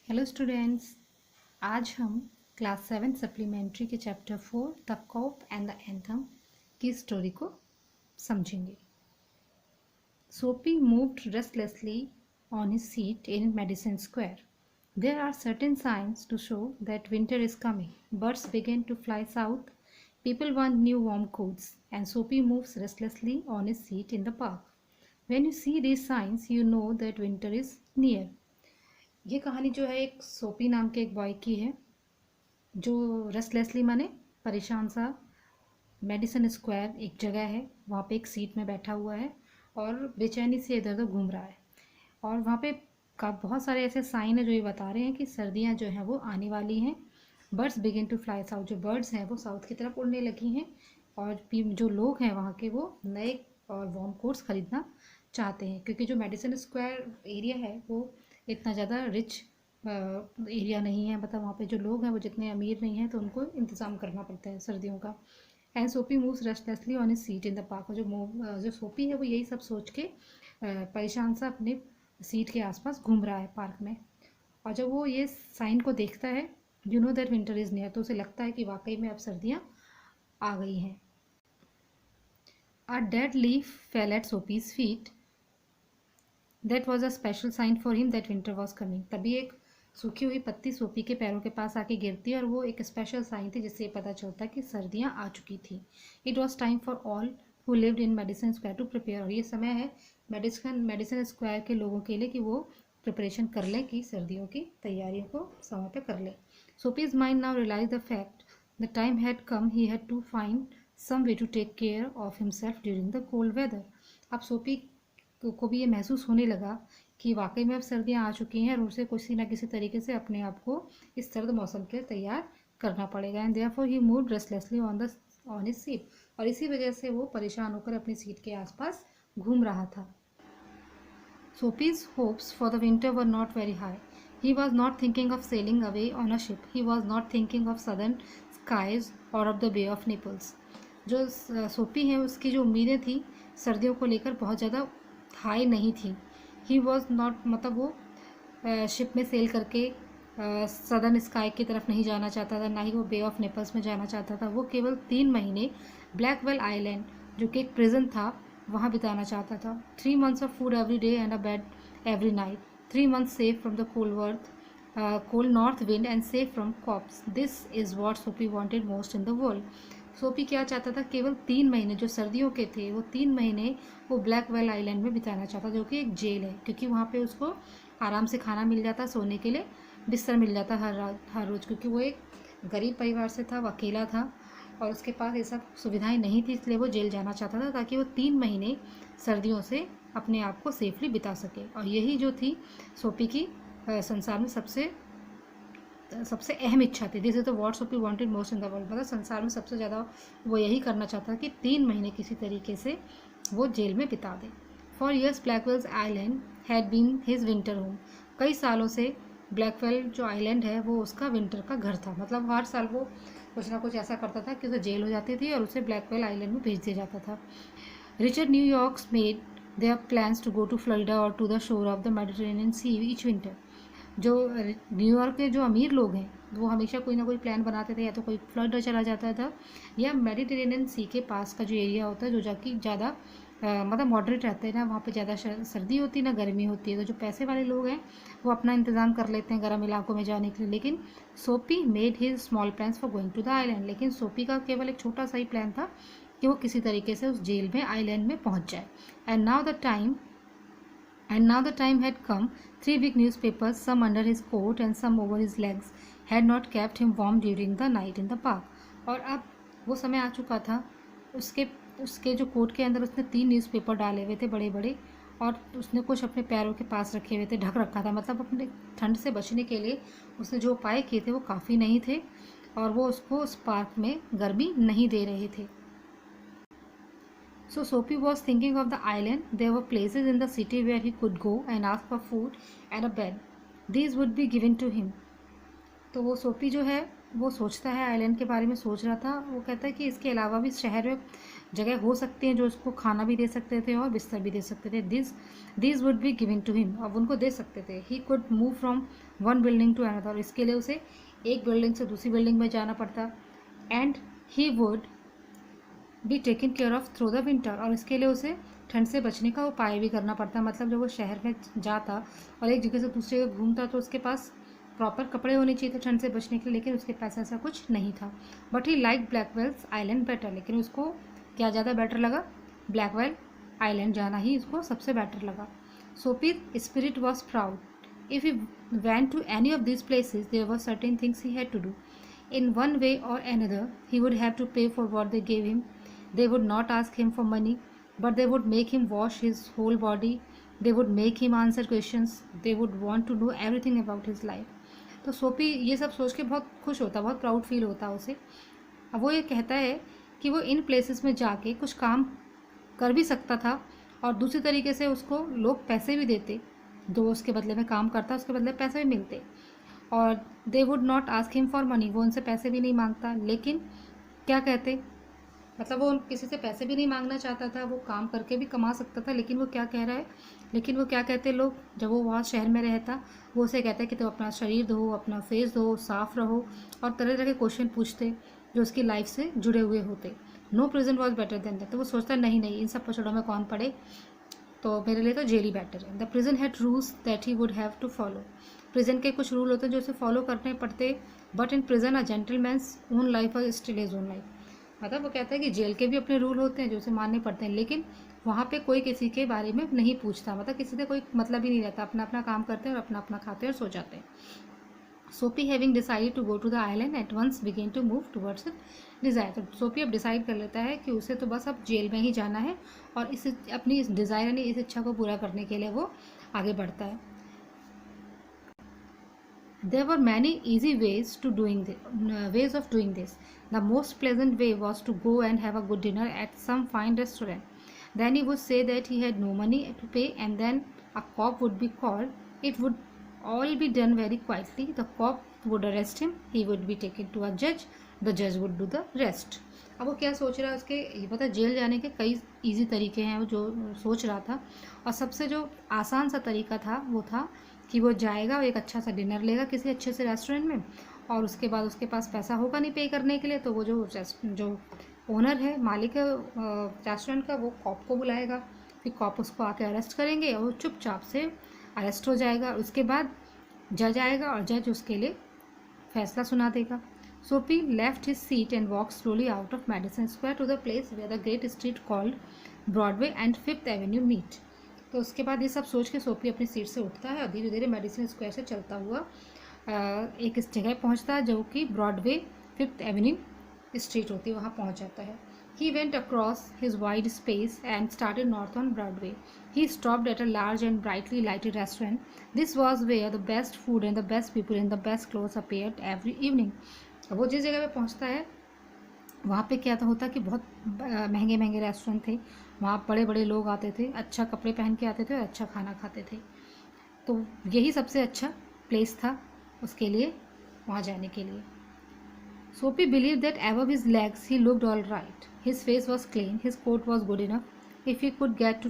Hello students, आज हम class 7 supplementary के chapter 4 the cop and the anthem की स्टोरी को समझेंगे। Soapy moved restlessly on his seat in Madison Square. There are certain signs to show that winter is coming. Birds begin to fly south. People want new warm coats, and Soapy moves restlessly on his seat in the park. When you see these signs, you know that winter is near. ये कहानी जो है एक सोपी नाम के एक boy की है जो रेस्टलेसली माने परेशान सा मेडिसन स्क्वायर एक जगह है, वहाँ पे एक सीट में बैठा हुआ है और बेचैनी से इधर उधर घूम रहा है। और वहाँ पे का बहुत सारे ऐसे साइन है जो ये बता रहे हैं कि सर्दियाँ जो हैं वो आने वाली हैं। Birds begin to fly south, जो बर्ड्स हैं वो साउथ की तरफ उड़ने लगी हैं और जो लोग हैं वहाँ के वो नए और वार्म कोट्स खरीदना चाहते हैं, क्योंकि जो मेडिसन स्क्वायर एरिया है वो इतना ज़्यादा रिच एरिया नहीं है। मतलब वहाँ पे जो लोग हैं वो जितने अमीर नहीं हैं, तो उनको इंतज़ाम करना पड़ता है सर्दियों का। एंड सोपी moves restlessly on his seat in the park. जो सोपी है वो यही सब सोच के परेशान सा अपने सीट के आसपास घूम रहा है पार्क में। और जब वो ये साइन को देखता है, you know that winter is near, तो उसे लगता है कि वाकई में अब सर्दियाँ आ गई हैं. A dead leaf fell at Soapy's feet. That was a special sign for him that winter was coming. तभी एक सूखी हुई पत्ती सोपी के पैरों के पास आके गिरती है और वो एक स्पेशल साइन थी जिससे ये पता चलता है कि सर्दियाँ आ चुकी थी. It was time for all who lived in Madison Square to prepare. और ये समय है मेडिसिन स्क्वायर के लोगों के लिए कि वो प्रिपरेशन कर लें, कि सर्दियों की तैयारियों को समय पे कर लें. Soapy's mind now realize the fact the time had come, he had to find some way to take care of himself during the cold weather. अब सोपी को भी ये महसूस होने लगा कि वाकई में अब सर्दियाँ आ चुकी हैं और उसे किसी ना किसी तरीके से अपने आप को इस सर्द मौसम के लिए तैयार करना पड़ेगा. And therefore he moved restlessly on his seat. और इसी वजह से वो परेशान होकर अपनी सीट के आसपास घूम रहा था. Sophie's hopes for the winter were not very high. He was not thinking of sailing away on a ship. He was not thinking of southern skies or of the Bay of Naples. जो सोपी है उसकी जो उम्मीदें थी सर्दियों को लेकर बहुत ज़्यादा हाई नहीं थी. ही वॉज नॉट, मतलब वो शिप में सेल करके सदर्न स्काई की तरफ नहीं जाना चाहता था, ना ही वो बे ऑफ नेपल्स में जाना चाहता था. वो केवल 3 महीने ब्लैकवेल आइलैंड, जो कि एक प्रिजन था, वहाँ बिताना चाहता था. 3 months of food every day and a bed every night. 3 months safe from the cold north wind and safe from cops. This is what Soapy wanted most in the world. Soapy क्या चाहता था? केवल 3 महीने जो सर्दियों के थे, वो 3 महीने वो ब्लैकवेल आइलैंड में बिताना चाहता, जो कि एक जेल है, क्योंकि वहाँ पे उसको आराम से खाना मिल जाता, सोने के लिए बिस्तर मिल जाता हर रोज़, क्योंकि वो एक गरीब परिवार से था, वो अकेला था और उसके पास ये सब सुविधाएं नहीं थी. इसलिए वो जेल जाना चाहता था ताकि वो 3 महीने सर्दियों से अपने आप को सेफली बिता सके. और यही जो थी सोपी की संसार में सबसे अहम इच्छा थी. दिस इज द वॉट सोपी wanted most in the world. मतलब संसार में सबसे ज़्यादा वो यही करना चाहता कि 3 महीने किसी तरीके से वो जेल में बिता दे. For years Blackwell's Island had been his winter home. कई सालों से ब्लैकवेल जो आइलैंड है वो उसका विंटर का घर था. मतलब हर साल वो कुछ ना कुछ ऐसा करता था कि उसे जेल हो जाती थी और उसे ब्लैकवेल आइलैंड में भेज दिया जाता था. Rich New Yorkers made their plans to go to Florida और to the shore of the Mediterranean sea each winter. जो न्यूयॉर्क के जो अमीर लोग हैं वो हमेशा कोई ना कोई प्लान बनाते थे, या तो कोई फ्लोरिडा चला जाता था या मेडिटेरेनियन सी के पास का जो एरिया होता है, जो जाकि ज़्यादा मतलब मॉडरेट रहते हैं ना, वहाँ पे ज़्यादा सर्दी होती है ना गर्मी होती है. तो जो पैसे वाले लोग हैं वो अपना इंतज़ाम कर लेते हैं गर्म इलाकों में जाने के लिए. लेकिन Soapy made his small plans for going to the island. लेकिन सोपी का केवल एक छोटा सा ही प्लान था कि वो किसी तरीके से उस जेल में आइलैंड में पहुँच जाए. And now the time had come. 3 big newspapers, some under his coat and some over his legs, had not kept him warm during the night in the park. और अब वो समय आ चुका था. उसके जो कोट के अंदर उसने 3 न्यूज़पेपर डाले हुए थे बड़े बड़े, और उसने कुछ अपने पैरों के पास रखे हुए थे, ढक रखा था. मतलब अपने ठंड से बचने के लिए उसने जो उपाय किए थे वो काफ़ी नहीं थे और वो उसको उस पार्क में गर्मी नहीं दे रहे थे. So Soapy was thinking of the island. There were places in the city where he could go and ask for food and a bed. These would be given to him. तो वो सोपी जो है वो सोचता है, आइलैंड के बारे में सोच रहा था। वो कहता है कि इसके अलावा भी शहर में जगह हो सकती हैं जो उसको खाना भी दे सकते थे और बिस्तर भी दे सकते थे। This would be given to him, अब उनको दे सकते थे। He could move from one building to another, इसके लिए उसे एक बिल्डिंग से दूसरी बिल्डिंग में जाना पड़ता। And he would be taken care of through the winter, और इसके लिए उसे ठंड से बचने का उपाय भी करना पड़ता। मतलब जब वो शहर में जाता और एक जगह से दूसरी जगह घूमता तो उसके पास प्रॉपर कपड़े होने चाहिए थे ठंड से बचने के लिए, लेकिन उसके पास ऐसा कुछ नहीं था। But he like Blackwell's Island better, लेकिन उसको क्या ज़्यादा बेटर लगा, ब्लैकवेल आइलैंड जाना ही उसको सबसे बेटर लगा। Soapy's spirit was proud. If he went to any of these places, there were certain things he had to do. In one way or another, he would have to pay for what they gave him. They would not ask him for money, but they would make him wash his whole body. They would make him answer questions. They would want to know everything about his life. तो सोपी ये सब सोच के बहुत खुश होता, बहुत प्राउड फील होता उसे। अब वो ये कहता है कि वो इन प्लेसेस में जाके कुछ काम कर भी सकता था और दूसरी तरीके से उसको लोग पैसे भी देते, जो उसके बदले में काम करता उसके बदले पैसे भी मिलते। और they would not ask him for money, वो उनसे पैसे भी नहीं मांगता, लेकिन क्या कहते, मतलब वो किसी से पैसे भी नहीं मांगना चाहता था, वो काम करके भी कमा सकता था। लेकिन वो क्या कह रहा है, लेकिन वो क्या कहते लोग, जब वो वहाँ शहर में रहता, वो उसे कहता है कि तुम अपना शरीर धो, अपना फेस धो, साफ रहो, और तरह तरह के क्वेश्चन पूछते जो उसकी लाइफ से जुड़े हुए होते। No prison was better than that, तो वो सोचता नहीं नहीं इन सब पछड़ों में कौन पड़े, तो मेरे लिए तो जेल ही बेटर है। The prison had rules that he would have to follow, prison के कुछ रूल होते हैं जो उसे फॉलो करने पड़ते। But in prison a gentleman's own life और स्टिल इज ओन लाइफ, मतलब वो कहता है कि जेल के भी अपने रूल होते हैं जो उसे मानने पड़ते हैं, लेकिन वहाँ पे कोई किसी के बारे में नहीं पूछता, मतलब किसी से कोई मतलब ही नहीं रहता, अपना अपना काम करते हैं और अपना अपना खाते हैं और सो जाते हैं। Soapy having decided to go to the island at once began to move towards desire, तो सोपी अब डिसाइड कर लेता है कि उसे तो बस अब जेल में ही जाना है, और इस अपनी इस डिज़ायर यानी इस इच्छा को पूरा करने के लिए वो आगे बढ़ता है। There were many easy ways of doing this. The most pleasant way was to go and have a good dinner at some fine restaurant. Then he would say that he had no money to pay, and then a cop would be called. It would all be done very quietly. The cop would arrest him. He would be taken to a judge. The judge would do the rest. अब वो क्या सोच रहा है, उसके ये पता jail जाने के कई इजी तरीके हैं वो जो सोच रहा था, और सबसे जो आसान सा तरीका था वो था कि वो जाएगा और एक अच्छा सा डिनर लेगा किसी अच्छे से रेस्टोरेंट में, और उसके बाद उसके पास पैसा होगा नहीं पे करने के लिए, तो वो जो ओनर है, मालिक है रेस्टोरेंट का, वो कॉप को बुलाएगा। फिर कॉप उसको आके अरेस्ट करेंगे और वो चुपचाप से अरेस्ट हो जाएगा। उसके बाद जज आएगा और जज उसके लिए फैसला सुना देगा। Soapy left his seat and walk slowly out of Madison Square to the place where the great street called Broadway and 5th avenue meet. तो उसके बाद ये सब सोच के सोपी अपनी सीट से उठता है और धीरे धीरे मेडिसन स्क्वायर से चलता हुआ एक इस जगह पहुंचता है जो कि ब्रॉडवे 5th एवेन्यू स्ट्रीट होती है, वहाँ पहुंच जाता है। He went across his wide space and started north on Broadway. He stopped at a large and brightly lighted restaurant. This was where the best food and the best people in the best clothes appeared every evening. अब वो जिस जगह पे पहुंचता है वहाँ पे क्या होता कि बहुत महंगे महंगे रेस्टोरेंट थे, वहाँ बड़े बड़े लोग आते थे, अच्छा कपड़े पहन के आते थे और अच्छा खाना खाते थे। तो यही सबसे अच्छा प्लेस था उसके लिए वहाँ जाने के लिए। Soapy believed that above his legs he looked all right. His face was clean, his coat was good enough. If he could get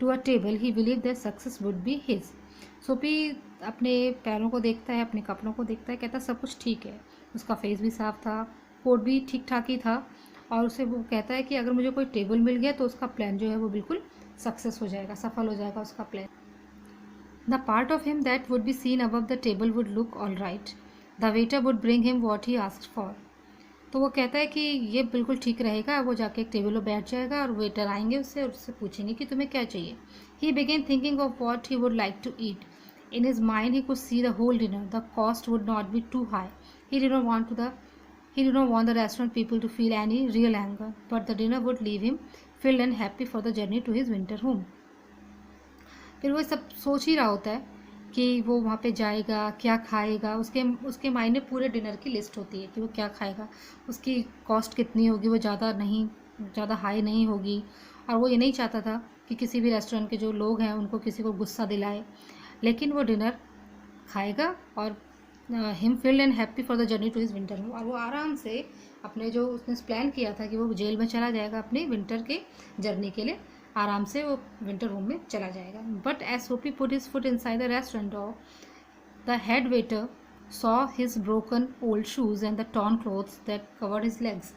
to a table, he believed that success would be his. Soapy अपने पैरों को देखता है, अपने कपड़ों को देखता है, कहता सब कुछ ठीक है, उसका फेस भी साफ था, कोट भी ठीक ठाक ही था, और उसे वो कहता है कि अगर मुझे कोई टेबल मिल गया तो उसका प्लान जो है वो बिल्कुल सक्सेस हो जाएगा, सफल हो जाएगा उसका plan. The part of him that would be seen above the table would look all right. The waiter would bring him what he asked for. तो वो कहता है कि ये बिल्कुल ठीक रहेगा, वो जाके एक टेबल पर बैठ जाएगा और वेटर आएंगे उससे और उससे पूछेंगे कि तुम्हें क्या चाहिए। He began thinking of what he would like to eat. In his mind he could see the whole dinner. The cost would not be too high. He did not want the restaurant people to feel any real anger, but the dinner would leave him filled and happy for the journey to his winter home. फिर वो सब सोच ही रहा होता है कि वो वहाँ पे जाएगा, क्या खाएगा, उसके माइंड में पूरे डिनर की लिस्ट होती है कि वो क्या खाएगा, उसकी कॉस्ट कितनी होगी, वो ज़्यादा हाई नहीं होगी, और वो ये नहीं चाहता था कि किसी भी रेस्टोरेंट के जो लोग हैं उनको किसी को गुस्सा दिलाए, लेकिन वो डिनर खाएगा और him felt and happy for the journey to his winter home, और वो आराम से अपने जो उसने प्लान किया था कि वो जेल में चला जाएगा अपने विंटर के जर्नी के लिए, आराम से वो विंटर होम में चला जाएगा. बट एज सोपी put his foot inside the restaurant door, the head waiter saw his broken old shoes and the torn clothes that covered his legs.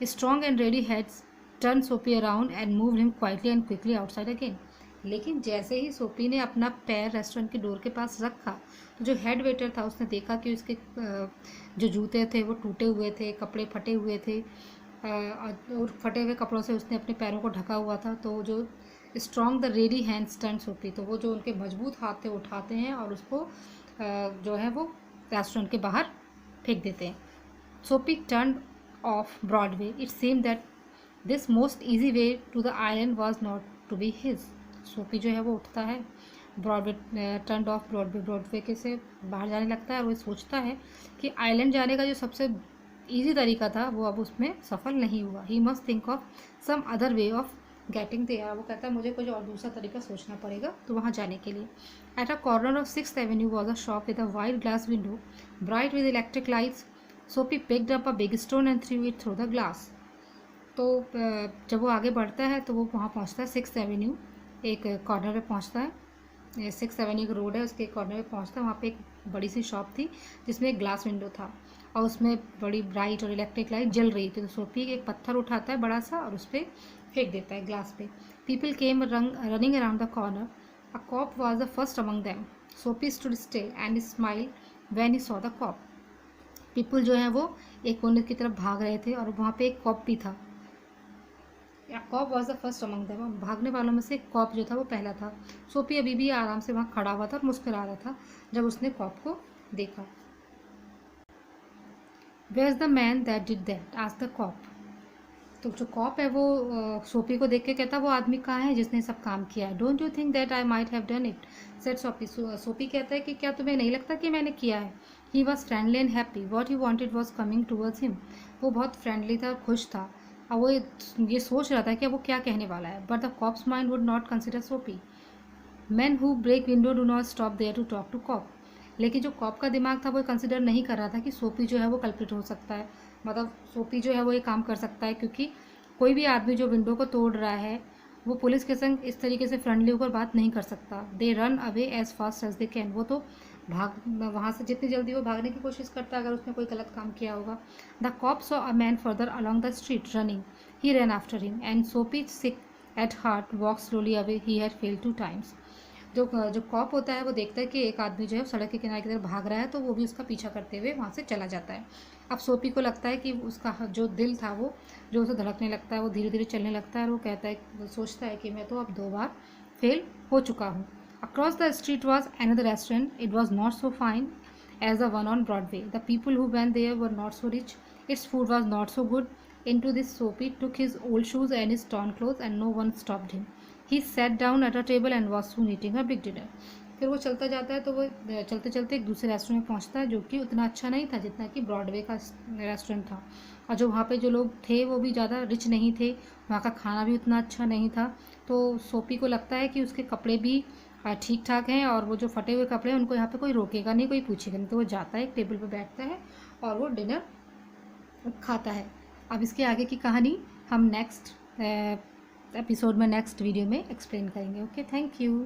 Strong and ready heads turned Sophie around and moved him quietly and quickly outside again. लेकिन जैसे ही सोपी ने अपना पैर restaurant के door के पास रखा, तो जो हेड वेटर था उसने देखा कि उसके जो जूते थे वो टूटे हुए थे, कपड़े फटे हुए थे, और फटे हुए कपड़ों से उसने अपने पैरों को ढका हुआ था. तो जो strong the ready hands turn सोपी, तो वो जो उनके मजबूत हाथ थे उठाते हैं और उसको जो है वो रेस्टोरेंट के बाहर फेंक देते हैं. Soapy turn off Broadway. It seem that this most easy way to the island was not to be his. Soapy जो है वो उठता है, ब्रॉडवे टर्न ऑफ ब्रॉडवे के से बाहर जाने लगता है, और वो सोचता है कि आइलैंड जाने का जो सबसे ईजी तरीका था वो अब उसमें सफल नहीं हुआ. He must think of some other way of getting there. वो कहता है मुझे कुछ और दूसरा तरीका सोचना पड़ेगा तो वहाँ जाने के लिए. At a corner of 6th Avenue was a shop with a wide glass window, bright with electric lights. Sophie picked up a big stone and threw it through the glass. तो जब वो आगे बढ़ता है तो वो वहाँ पहुँचता है 6th Avenue, एक कॉर्नर पे पहुँचता है. 6th Avenue रोड है, उसके कॉर्नर पे पहुँचता है. वहाँ पे एक बड़ी सी शॉप थी जिसमें एक ग्लास विंडो था और उसमें बड़ी ब्राइट और इलेक्ट्रिक लाइट जल रही थी. तो सोफी एक पत्थर उठाता है बड़ा सा और उस पर फेंक देता है ग्लास पे. People came running around the corner. A cop was the first among them. Soapy stood still and smile when he saw the cop. People जो है वो एक कोने की तरफ भाग रहे थे और वहाँ पे एक कॉप भी था. Cop was the first among them. भागने वालों में से कॉप जो था वो पहला था. सोफी अभी भी आराम से वहाँ खड़ा हुआ था और मुस्कुरा रहा था जब उसने कॉप को देखा. Where is the man that did that asked the cop. तो जो कॉप है वो सोफी को देख के कहता वो आदमी कहाँ है जिसने सब काम किया है. Don't you think that I might have done it, said Sophie. Sophie कहता है कि क्या तुम्हें नहीं लगता कि मैंने किया है. He was friendly and happy. What he wanted was coming towards him. वो बहुत फ्रेंडली था, खुश था, और वो ये सोच रहा था कि वो क्या कहने वाला है. But the cops mind would not consider Sophie. Man who break window do not stop there to talk to cop. लेकिन जो कॉप का दिमाग था वो कंसिडर नहीं कर रहा था कि सोफी जो है वो कल्प्रिट हो सकता है, मतलब सोफी जो है वो ये काम कर सकता है, क्योंकि कोई भी आदमी जो विंडो को तोड़ रहा है वो पुलिस के संग इस तरीके से फ्रेंडली होकर बात नहीं कर सकता. They run away as fast as they can. वो तो वहाँ से जितनी जल्दी वो भागने की कोशिश करता है अगर उसने कोई गलत काम किया होगा. The cop saw a man further along the street running. He ran after him and Sophie sick at heart walk slowly away. He had failed 2 times. जो कॉप होता है वो देखता है कि एक आदमी जो है सड़क के किनारे की तरफ भाग रहा है, तो वो भी उसका पीछा करते हुए वहाँ से चला जाता है. अब सोफी को लगता है कि उसका जो दिल था वो जो उसे धड़कने लगता है वो धीरे धीरे चलने लगता है, और वो कहता है, वो सोचता है कि मैं तो अब 2 बार फेल हो चुका हूँ. Across the street was another restaurant. It was not so fine as the one on Broadway. The people who went there were not so rich. Its food was not so good. Into this Sophie took his old shoes and his torn clothes and no one stopped him. He sat down at a table and was soon eating a big dinner. फिर वो चलता जाता है तो वो चलते चलते एक दूसरे रेस्टोरेंट में पहुंचता है जो कि उतना अच्छा नहीं था जितना कि ब्रॉडवे का रेस्टोरेंट था. और जो वहाँ पे जो लोग थे वो भी ज़्यादा रिच नहीं थे, वहाँ का खाना भी उतना अच्छा नहीं था. तो सोफी को लगता है कि उसके कपड़े भी ठीक ठाक हैं, और वो जो फटे हुए कपड़े हैं उनको यहाँ पे कोई रोकेगा नहीं, कोई पूछेगा नहीं. तो वो जाता है, एक टेबल पर बैठता है और वो डिनर खाता है. अब इसके आगे की कहानी हम नेक्स्ट एपिसोड में, नेक्स्ट वीडियो में एक्सप्लेन करेंगे. Okay, thank you.